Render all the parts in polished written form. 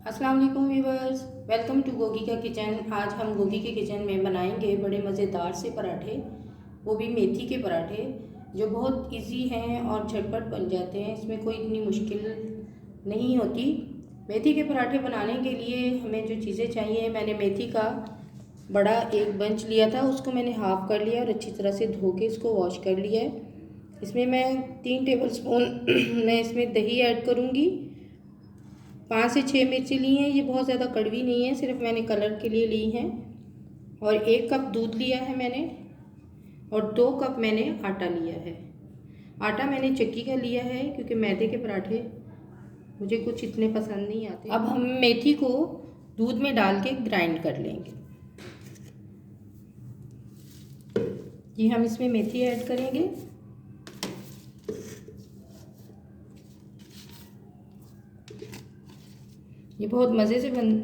अस्सलाम वालेकुम viewers, welcome to Gogi का किचन। आज हम गोगी के किचन में बनाएंगे बड़े मज़ेदार से पराठे, वो भी मेथी के पराठे जो बहुत इजी हैं और झटपट बन जाते हैं। इसमें कोई इतनी मुश्किल नहीं होती। मेथी के पराठे बनाने के लिए हमें जो चीज़ें चाहिए, मैंने मेथी का बड़ा एक बंच लिया था, उसको मैंने हाफ़ कर लिया और अच्छी तरह से धो के इसको वॉश कर लिया है। इसमें मैं 3 टेबल स्पून मैं इसमें दही ऐड करूँगी। 5 से 6 मिर्ची ली हैं, ये बहुत ज़्यादा कड़वी नहीं है, सिर्फ मैंने कलर के लिए ली हैं। और 1 कप दूध लिया है मैंने, और 2 कप मैंने आटा लिया है। आटा मैंने चक्की का लिया है क्योंकि मैदे के पराठे मुझे कुछ इतने पसंद नहीं आते। अब हम मेथी को दूध में डाल के ग्राइंड कर लेंगे। ये हम इसमें मेथी ऐड करेंगे। ये बहुत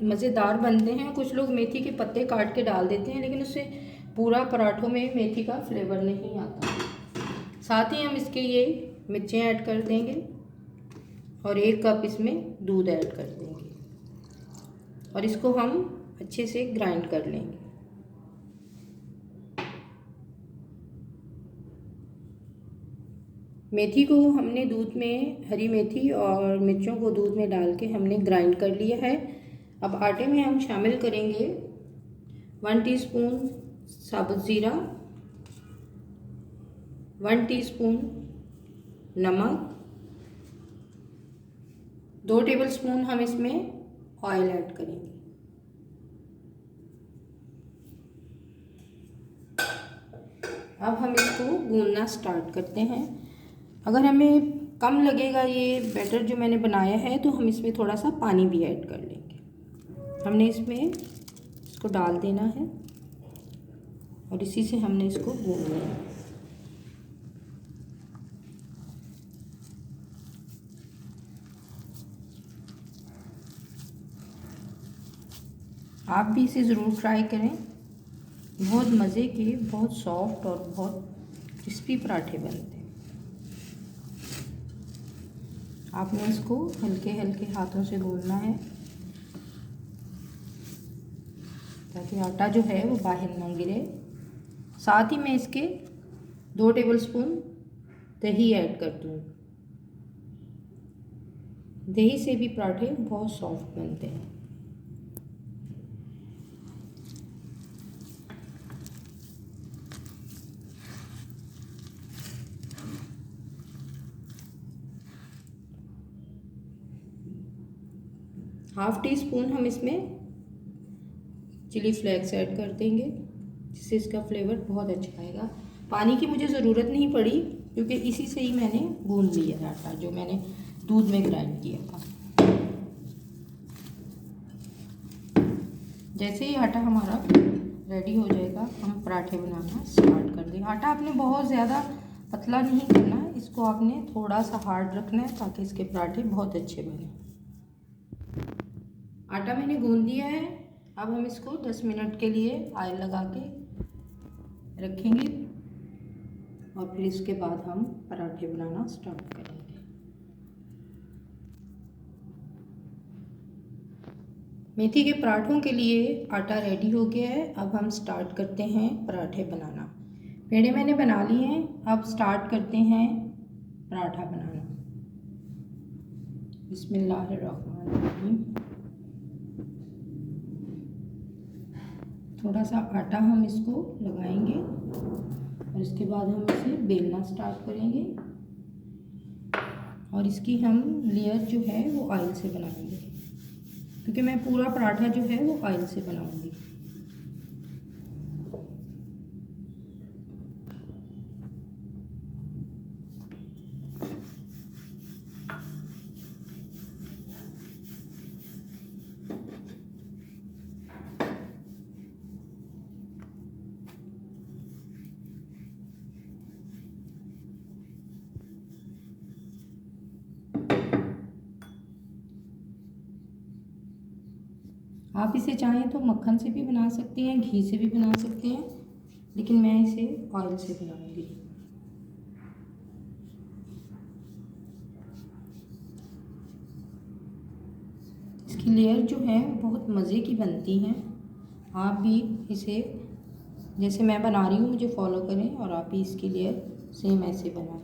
मज़ेदार बनते हैं। कुछ लोग मेथी के पत्ते काट के डाल देते हैं, लेकिन उससे पूरा पराठों में मेथी का फ्लेवर नहीं आता। साथ ही हम इसके ये मिर्चें ऐड कर देंगे और 1 कप इसमें दूध ऐड कर देंगे और इसको हम अच्छे से ग्राइंड कर लेंगे। मेथी को हमने दूध में, हरी मेथी और मिर्चों को दूध में डाल के हमने ग्राइंड कर लिया है। अब आटे में हम शामिल करेंगे 1 टीस्पून साबुत ज़ीरा, 1 टीस्पून नमक, 2 टेबलस्पून हम इसमें ऑयल ऐड करेंगे। अब हम इसको गूंदना स्टार्ट करते हैं। अगर हमें कम लगेगा ये बैटर जो मैंने बनाया है, तो हम इसमें थोड़ा सा पानी भी ऐड कर लेंगे। हमने इसमें इसको डाल देना है और इसी से हमने इसको गूंदना है। आप भी इसे ज़रूर ट्राई करें। बहुत मज़े के, बहुत सॉफ्ट और बहुत क्रिस्पी पराठे बनते हैं। आपने इसको हल्के हल्के हाथों से गूंदना है ताकि आटा जो है वो बाहर ना गिरे। साथ ही मैं इसके 2 टेबलस्पून दही ऐड कर दूँ। दही से भी पराठे बहुत सॉफ्ट बनते हैं। हाफ़ टी स्पून हम इसमें चिली फ्लेक्स ऐड कर देंगे, जिससे इसका फ्लेवर बहुत अच्छा आएगा। पानी की मुझे ज़रूरत नहीं पड़ी क्योंकि इसी से ही मैंने गूंद लिया है आटा, जो मैंने दूध में ग्राइंड किया था। जैसे ही आटा हमारा रेडी हो जाएगा, हम पराठे बनाना स्टार्ट कर देंगे। आटा आपने बहुत ज़्यादा पतला नहीं करना, इसको आपने थोड़ा सा हार्ड रखना है ताकि इसके पराठे बहुत अच्छे बने। आटा मैंने गूंद दिया है। अब हम इसको 10 मिनट के लिए ऑयल लगा के रखेंगे और फिर इसके बाद हम पराठे बनाना स्टार्ट करेंगे। मेथी के पराठों के लिए आटा रेडी हो गया है। अब हम स्टार्ट करते हैं पराठे बनाना। पेड़े मैंने बना लिए हैं। अब स्टार्ट करते हैं पराठा बनाना। बिस्मिल्लाहिर्रहमानिर्रहीम। थोड़ा सा आटा हम इसको लगाएंगे और इसके बाद हम इसे बेलना स्टार्ट करेंगे और इसकी हम लेयर जो है वो ऑयल से बनाएंगे, क्योंकि मैं पूरा पराठा जो है वो ऑयल से बनाऊंगी। आप इसे चाहें तो मक्खन से भी बना सकते हैं, घी से भी बना सकते हैं, लेकिन मैं इसे ऑयल से बनाऊंगी। इसकी लेयर जो है बहुत मज़े की बनती हैं। आप भी इसे जैसे मैं बना रही हूँ मुझे फॉलो करें और आप भी इसकी लेयर सेम ऐसे बनाएं।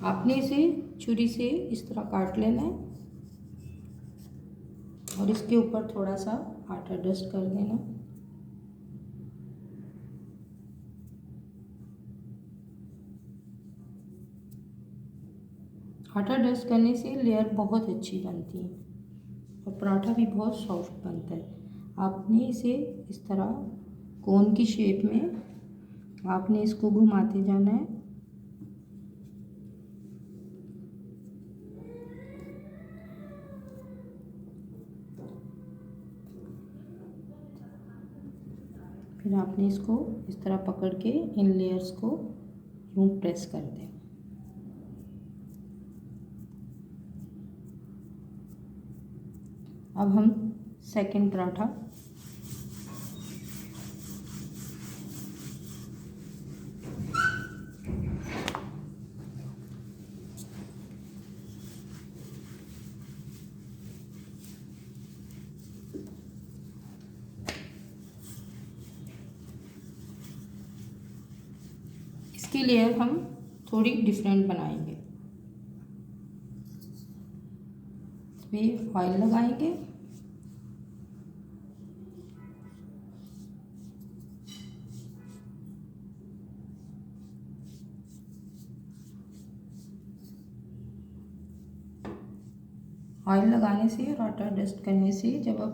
आपने इसे छुरी से इस तरह काट लेना है और इसके ऊपर थोड़ा सा आटा डस्ट कर देना। आटा डस्ट करने से लेयर बहुत अच्छी बनती है और पराठा भी बहुत सॉफ्ट बनता है। आपने इसे इस तरह कोन की शेप में आपने इसको घुमाते जाना है। फिर आपने इसको इस तरह पकड़ के इन लेयर्स को यूं प्रेस कर दें। अब हम सेकंड पराठा इसकी लेयर हम थोड़ी डिफरेंट बनाएंगे। इसमें ऑयल लगाएंगे। ऑयल लगाने से और आटा डस्ट करने से जब अब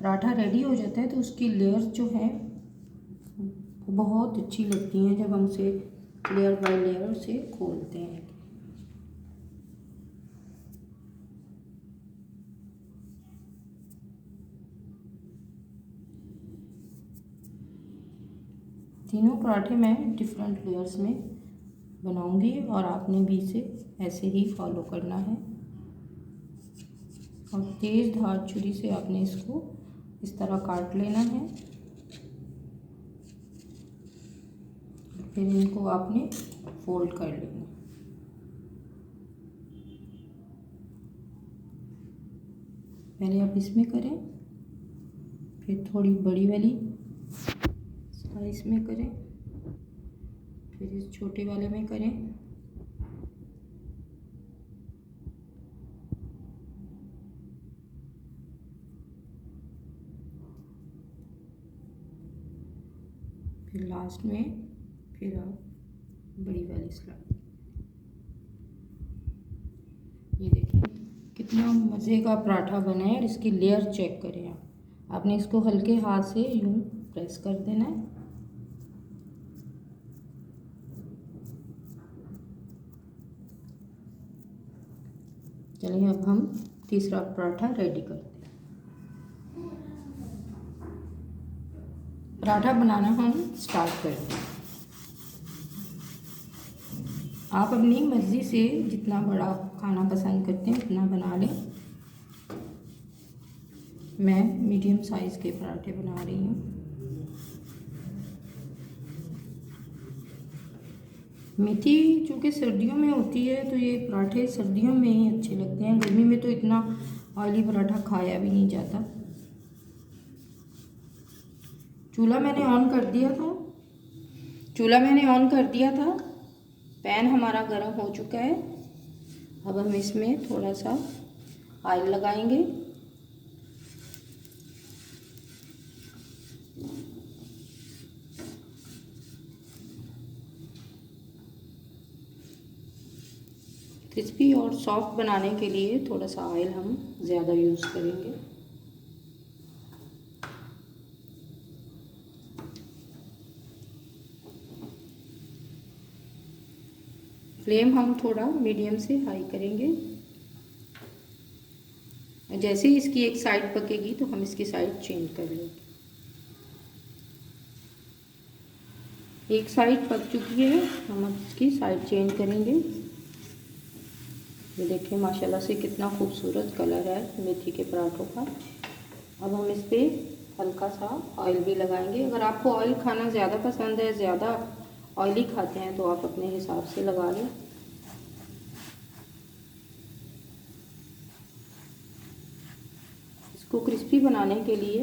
पराठा रेडी हो जाता है तो उसकी लेयर जो है बहुत अच्छी लगती हैं जब हम उसे लेयर बाय लेयर से खोलते हैं। तीनों पराठे मैं डिफरेंट लेयर्स में बनाऊंगी और आपने भी इसे ऐसे ही फॉलो करना है और तेज़ धार छुरी से आपने इसको इस तरह काट लेना है। फिर इनको आपने फोल्ड कर लेना। पहले आप इसमें करें, फिर थोड़ी बड़ी वाली स्लाइस में करें, फिर इस छोटे वाले में करें। फिर लास्ट में फिर आप बड़ी वाली स्लाइस। ये देखिए कितना मज़े का पराठा बना है और इसकी लेयर चेक करें आप। आपने इसको हल्के हाथ से यूं प्रेस कर देना है। चलिए अब हम तीसरा पराठा रेडी करते हैं। पराठा बनाना हम स्टार्ट करते हैं। आप अपनी मर्ज़ी से जितना बड़ा खाना पसंद करते हैं उतना बना लें। मैं मीडियम साइज़ के पराठे बना रही हूँ। मेथी चूँकि सर्दियों में होती है तो ये पराठे सर्दियों में ही अच्छे लगते हैं। गर्मी में तो इतना ऑयली पराठा खाया भी नहीं जाता। चूल्हा मैंने ऑन कर दिया था। पैन हमारा गर्म हो चुका है। अब हम इसमें थोड़ा सा ऑयल लगाएंगे। क्रिस्पी और सॉफ्ट बनाने के लिए थोड़ा सा ऑयल हम ज़्यादा यूज़ करेंगे। फ्लेम हम थोड़ा मीडियम से हाई करेंगे। जैसे ही इसकी एक साइड पकेगी तो हम इसकी साइड चेंज कर लेंगे। एक साइड पक चुकी है, हम अब इसकी साइड चेंज करेंगे। ये देखिए माशाल्लाह से कितना खूबसूरत कलर है मेथी के पराठों का। अब हम इस पर हल्का सा ऑयल भी लगाएंगे। अगर आपको ऑयल खाना ज़्यादा पसंद है, ज़्यादा ऑयली खाते हैं, तो आप अपने हिसाब से लगा लें। इसको क्रिस्पी बनाने के लिए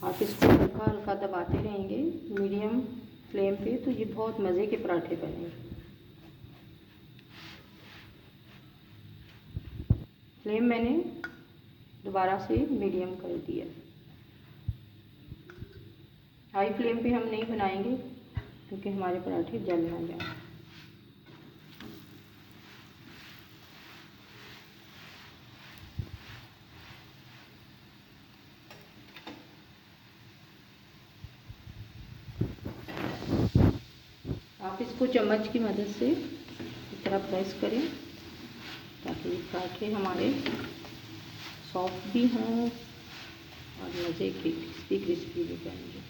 आप इसको हल्का हल्का दबाते रहेंगे मीडियम फ्लेम पे, तो ये बहुत मज़े के पराठे बनेंगे। फ्लेम मैंने दोबारा से मीडियम कर दिया। हाई फ्लेम पे हम नहीं बनाएंगे क्योंकि हमारे पराठे जल ना जाए। आप इसको चम्मच की मदद से इस तरह प्रेस करें ताकि पराठे हमारे सॉफ्ट भी हों और मज़े के क्रिस्पी क्रिस्पी भी बनेंगे।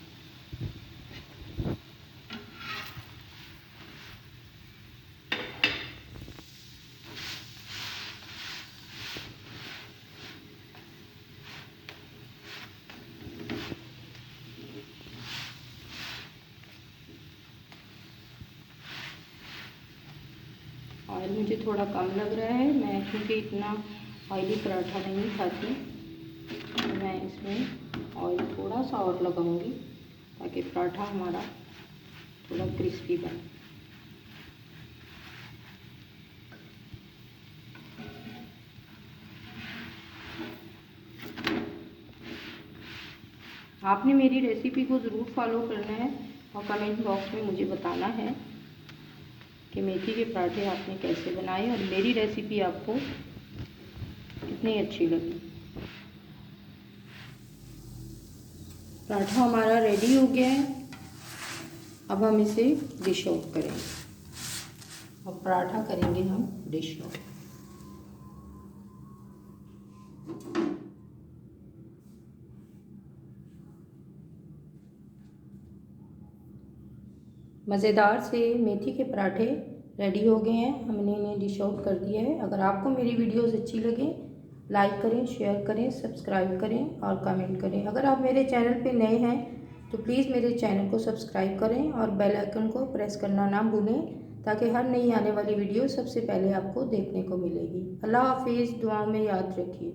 ऑयल मुझे थोड़ा कम लग रहा है, मैं क्योंकि इतना ऑयली पराठा नहीं खाती, तो मैं इसमें ऑयल थोड़ा सा और लगाऊंगी ताकि पराठा हमारा थोड़ा क्रिस्पी बने। आपने मेरी रेसिपी को ज़रूर फॉलो करना है और कमेंट बॉक्स में मुझे बताना है कि मेथी के पराठे आपने कैसे बनाए और मेरी रेसिपी आपको कितनी अच्छी लगी। पराठा हमारा रेडी हो गया है। अब हम इसे डिश आउट करेंगे और पराठा करेंगे हम डिश आउट। मज़ेदार से मेथी के पराठे रेडी हो गए हैं, हमने इन्हें डिश आउट कर दिया है। अगर आपको मेरी वीडियोस अच्छी लगे, लाइक करें, शेयर करें, सब्सक्राइब करें और कमेंट करें। अगर आप मेरे चैनल पे नए हैं तो प्लीज़ मेरे चैनल को सब्सक्राइब करें और बेल आइकन को प्रेस करना ना भूलें ताकि हर नई आने वाली वीडियो सबसे पहले आपको देखने को मिलेगी। अल्लाह हाफिज़, दुआओं में याद रखिए।